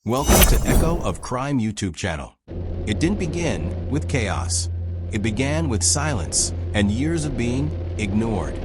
Welcome to Echo of Crime YouTube channel. It didn't begin with chaos. It began with silence and years of being ignored.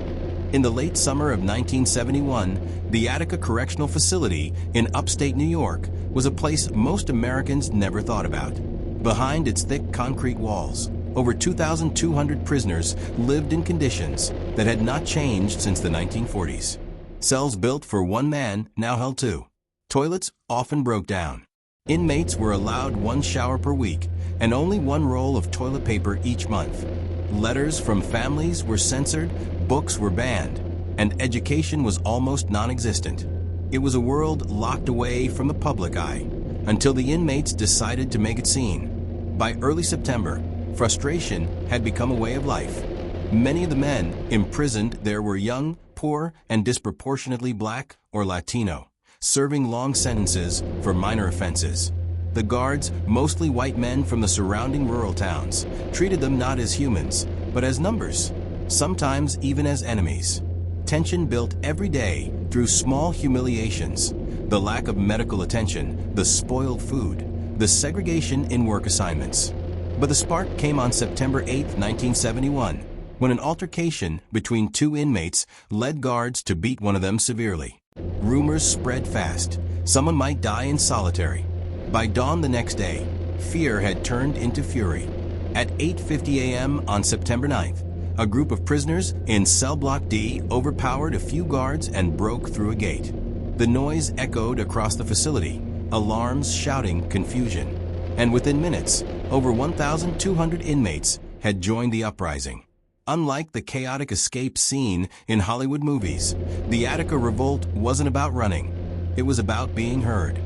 In the late summer of 1971, the Attica Correctional Facility in upstate New York was a place most Americans never thought about. Behind its thick concrete walls, over 2,200 prisoners lived in conditions that had not changed since the 1940s. Cells built for one man now held two. Toilets often broke down. Inmates were allowed one shower per week and only one roll of toilet paper each month. Letters from families were censored, books were banned, and education was almost non-existent. It was a world locked away from the public eye until the inmates decided to make it seen. By early September, frustration had become a way of life. Many of the men imprisoned there were young, poor, and disproportionately Black or Latino, serving long sentences for minor offenses. The guards, mostly white men from the surrounding rural towns, treated them not as humans, but as numbers, sometimes even as enemies. Tension built every day through small humiliations, the lack of medical attention, the spoiled food, the segregation in work assignments. But the spark came on September 8, 1971, when an altercation between two inmates led guards to beat one of them severely. Rumors spread fast. Someone might die in solitary. By dawn the next day, fear had turned into fury. At 8:50 a.m. on September 9th, a group of prisoners in Cell Block D overpowered a few guards and broke through a gate. The noise echoed across the facility, alarms, shouting, confusion. And within minutes, over 1,200 inmates had joined the uprising. Unlike the chaotic escape scene in Hollywood movies, the Attica revolt wasn't about running. It was about being heard.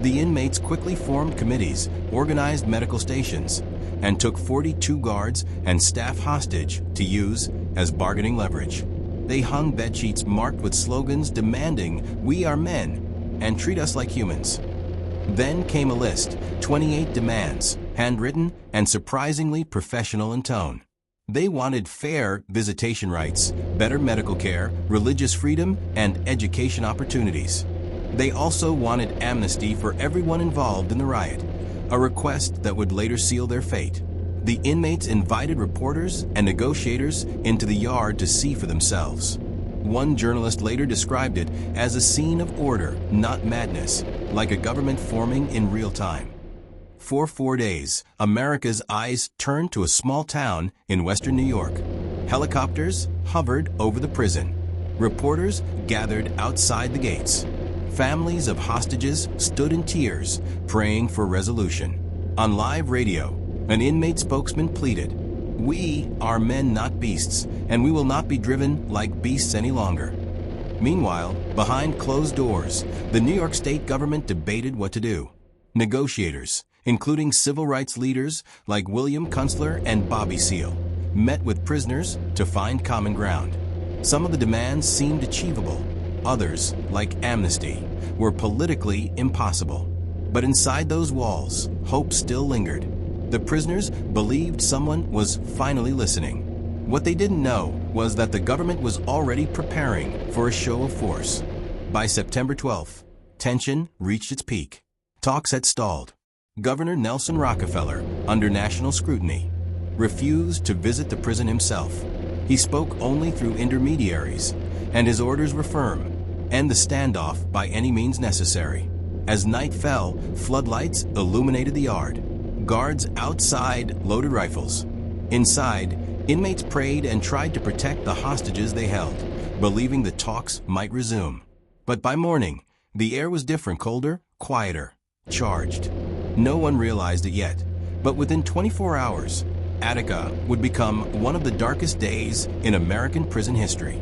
The inmates quickly formed committees, organized medical stations, and took 42 guards and staff hostage to use as bargaining leverage. They hung bedsheets marked with slogans demanding, "We are men, and treat us like humans." Then came a list, 28 demands, handwritten and surprisingly professional in tone. They wanted fair visitation rights, better medical care, religious freedom, and education opportunities. They also wanted amnesty for everyone involved in the riot, a request that would later seal their fate. The inmates invited reporters and negotiators into the yard to see for themselves. One journalist later described it as a scene of order, not madness, like a government forming in real time. For 4 days, America's eyes turned to a small town in western New York. Helicopters hovered over the prison. Reporters gathered outside the gates. Families of hostages stood in tears, praying for resolution. On live radio, an inmate spokesman pleaded, "We are men, not beasts, and we will not be driven like beasts any longer." Meanwhile, behind closed doors, the New York state government debated what to do. Negotiators, including civil rights leaders like William Kunstler and Bobby Seale, met with prisoners to find common ground. Some of the demands seemed achievable. Others, like amnesty, were politically impossible. But inside those walls, hope still lingered. The prisoners believed someone was finally listening. What they didn't know was that the government was already preparing for a show of force. By September 12th, tension reached its peak. Talks had stalled. Governor Nelson Rockefeller, under national scrutiny, refused to visit the prison himself. He spoke only through intermediaries, and his orders were firm: end the standoff by any means necessary. As night fell, floodlights illuminated the yard. Guards outside loaded rifles. Inside, inmates prayed and tried to protect the hostages they held, believing the talks might resume. But by morning, the air was different, colder, quieter, charged. No one realized it yet, but within 24 hours, Attica would become one of the darkest days in American prison history.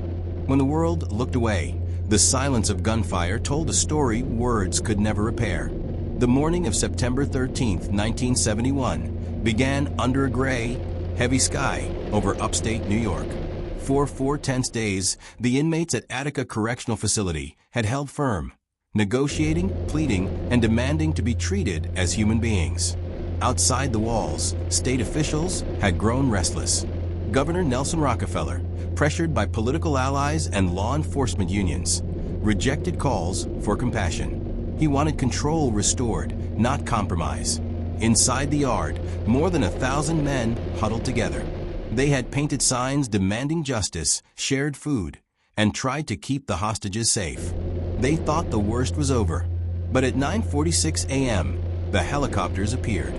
When the world looked away, the silence of gunfire told a story words could never repair. The morning of September 13, 1971, began under a gray, heavy sky over upstate New York. For 4 tense days, the inmates at Attica Correctional Facility had held firm, negotiating, pleading, and demanding to be treated as human beings. Outside the walls, state officials had grown restless. Governor Nelson Rockefeller, pressured by political allies and law enforcement unions, rejected calls for compassion. He wanted control restored, not compromise. Inside the yard, more than 1,000 men huddled together. They had painted signs demanding justice, shared food, and tried to keep the hostages safe. They thought the worst was over. But at 9:46 a.m., the helicopters appeared.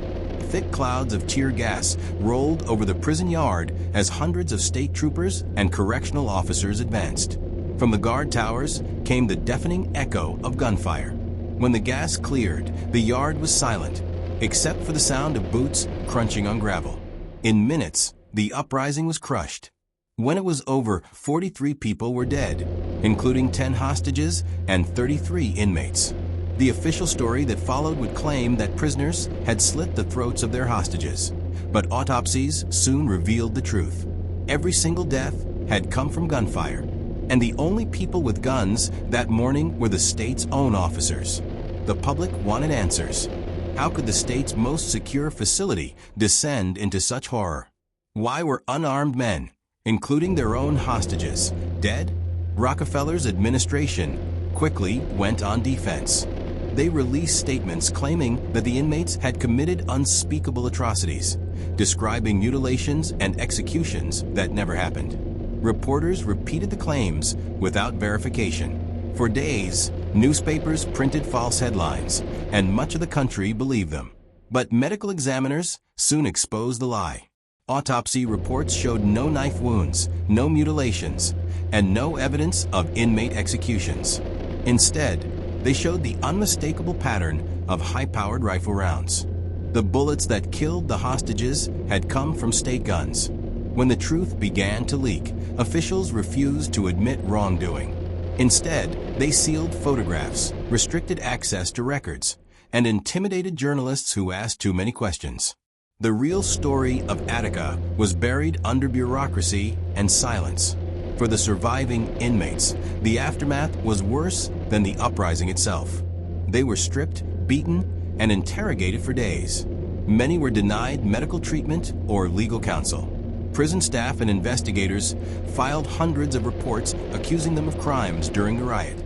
Thick clouds of tear gas rolled over the prison yard as hundreds of state troopers and correctional officers advanced. From the guard towers came the deafening echo of gunfire. When the gas cleared, the yard was silent, except for the sound of boots crunching on gravel. In minutes, the uprising was crushed. When it was over, 43 people were dead, including 10 hostages and 33 inmates. The official story that followed would claim that prisoners had slit the throats of their hostages, but autopsies soon revealed the truth. Every single death had come from gunfire, and the only people with guns that morning were the state's own officers. The public wanted answers. How could the state's most secure facility descend into such horror? Why were unarmed men, including their own hostages, dead? Rockefeller's administration quickly went on defense. They released statements claiming that the inmates had committed unspeakable atrocities, describing mutilations and executions that never happened. Reporters repeated the claims without verification. For days, newspapers printed false headlines, and much of the country believed them. But medical examiners soon exposed the lie. Autopsy reports showed no knife wounds, no mutilations, and no evidence of inmate executions. Instead, they showed the unmistakable pattern of high-powered rifle rounds. The bullets that killed the hostages had come from state guns. When the truth began to leak, officials refused to admit wrongdoing. Instead, they sealed photographs, restricted access to records, and intimidated journalists who asked too many questions. The real story of Attica was buried under bureaucracy and silence. For the surviving inmates, the aftermath was worse than the uprising itself. They were stripped, beaten, and interrogated for days. Many were denied medical treatment or legal counsel. Prison staff and investigators filed hundreds of reports accusing them of crimes during the riot,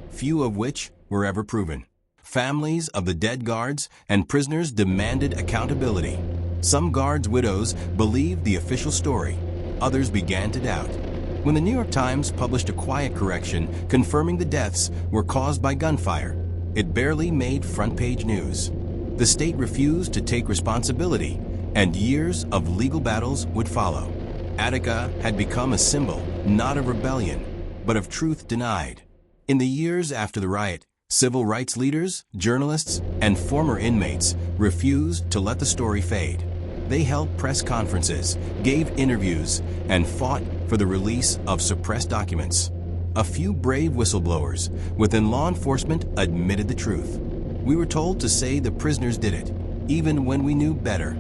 few of which were ever proven. Families of the dead guards and prisoners demanded accountability. Some guards' widows believed the official story. Others began to doubt. When the New York Times published a quiet correction confirming the deaths were caused by gunfire, it barely made front-page news. The state refused to take responsibility, and years of legal battles would follow. Attica had become a symbol, not of rebellion, but of truth denied. In the years after the riot, civil rights leaders, journalists, and former inmates refused to let the story fade. They held press conferences, gave interviews, and fought for the release of suppressed documents. A few brave whistleblowers within law enforcement admitted the truth. We were told to say the prisoners did it, even when we knew better.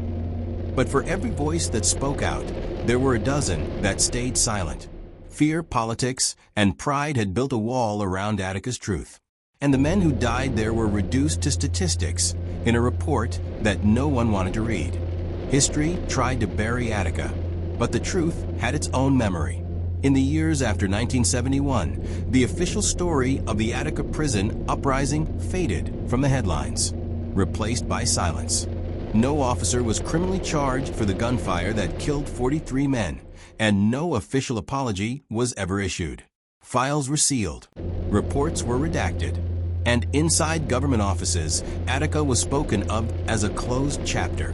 But for every voice that spoke out, there were a dozen that stayed silent. Fear, politics, and pride had built a wall around Attica's truth. And the men who died there were reduced to statistics in a report that no one wanted to read. History tried to bury Attica, but the truth had its own memory. In the years after 1971, the official story of the Attica prison uprising faded from the headlines, replaced by silence. No officer was criminally charged for the gunfire that killed 43 men, and no official apology was ever issued. Files were sealed, reports were redacted, and inside government offices, Attica was spoken of as a closed chapter.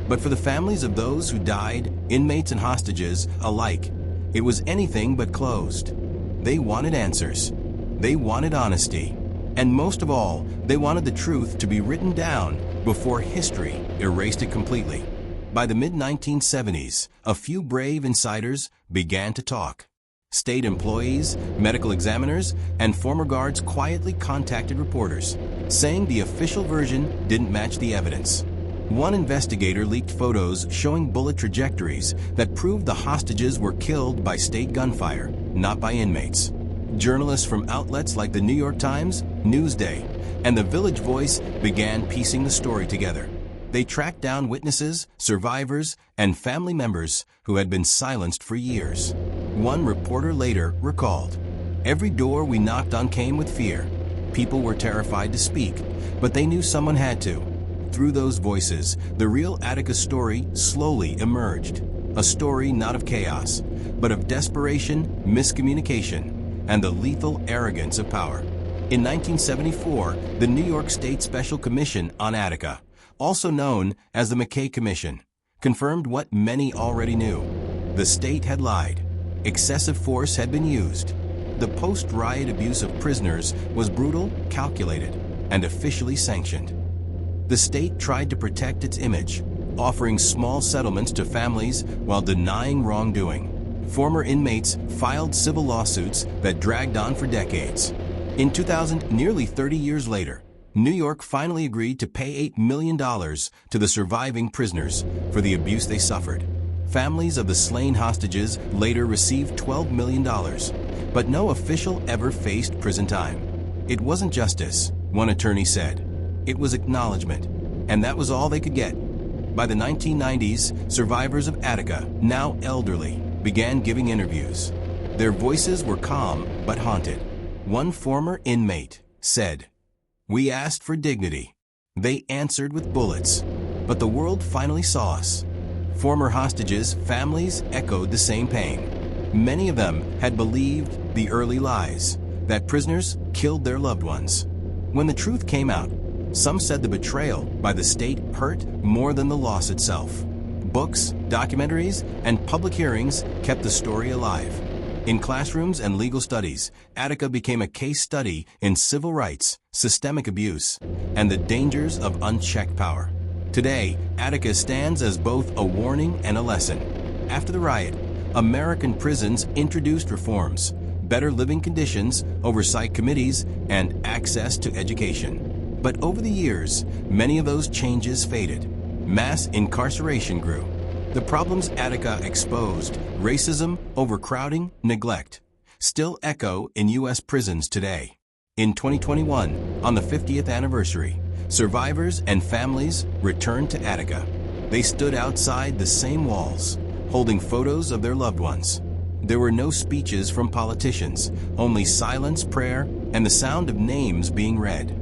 But for the families of those who died, inmates and hostages alike, it was anything but closed. They wanted answers. They wanted honesty. And most of all, they wanted the truth to be written down before history erased it completely. By the mid-1970s, a few brave insiders began to talk. State employees, medical examiners, and former guards quietly contacted reporters, saying the official version didn't match the evidence. One investigator leaked photos showing bullet trajectories that proved the hostages were killed by state gunfire, not by inmates. Journalists from outlets like the New York Times, Newsday, and the Village Voice began piecing the story together. They tracked down witnesses, survivors, and family members who had been silenced for years. One reporter later recalled, "Every door we knocked on came with fear. People were terrified to speak, but they knew someone had to. Through those voices, the real Attica story slowly emerged. A story not of chaos, but of desperation, miscommunication, and the lethal arrogance of power. In 1974, the New York State Special Commission on Attica, also known as the McKay Commission, confirmed what many already knew. The state had lied. Excessive force had been used. The post-riot abuse of prisoners was brutal, calculated, and officially sanctioned. The state tried to protect its image, offering small settlements to families while denying wrongdoing. Former inmates filed civil lawsuits that dragged on for decades. In 2000, nearly 30 years later, New York finally agreed to pay $8 million to the surviving prisoners for the abuse they suffered. Families of the slain hostages later received $12 million, but no official ever faced prison time. It wasn't justice, one attorney said. It was acknowledgement, and that was all they could get. By the 1990s, survivors of Attica, now elderly, began giving interviews. Their voices were calm but haunted. One former inmate said, "We asked for dignity. They answered with bullets, but the world finally saw us." Former hostages' families echoed the same pain. Many of them had believed the early lies, that prisoners killed their loved ones. When the truth came out, some said the betrayal by the state hurt more than the loss itself. Books, documentaries, and public hearings kept the story alive. In classrooms and legal studies, Attica became a case study in civil rights, systemic abuse, and the dangers of unchecked power. Today, Attica stands as both a warning and a lesson. After the riot, American prisons introduced reforms, better living conditions, oversight committees, and access to education. But over the years, many of those changes faded. Mass incarceration grew. The problems Attica exposed, racism, overcrowding, neglect, still echo in U.S. prisons today. In 2021, on the 50th anniversary, survivors and families returned to Attica. They stood outside the same walls, holding photos of their loved ones. There were no speeches from politicians, only silence, prayer, and the sound of names being read.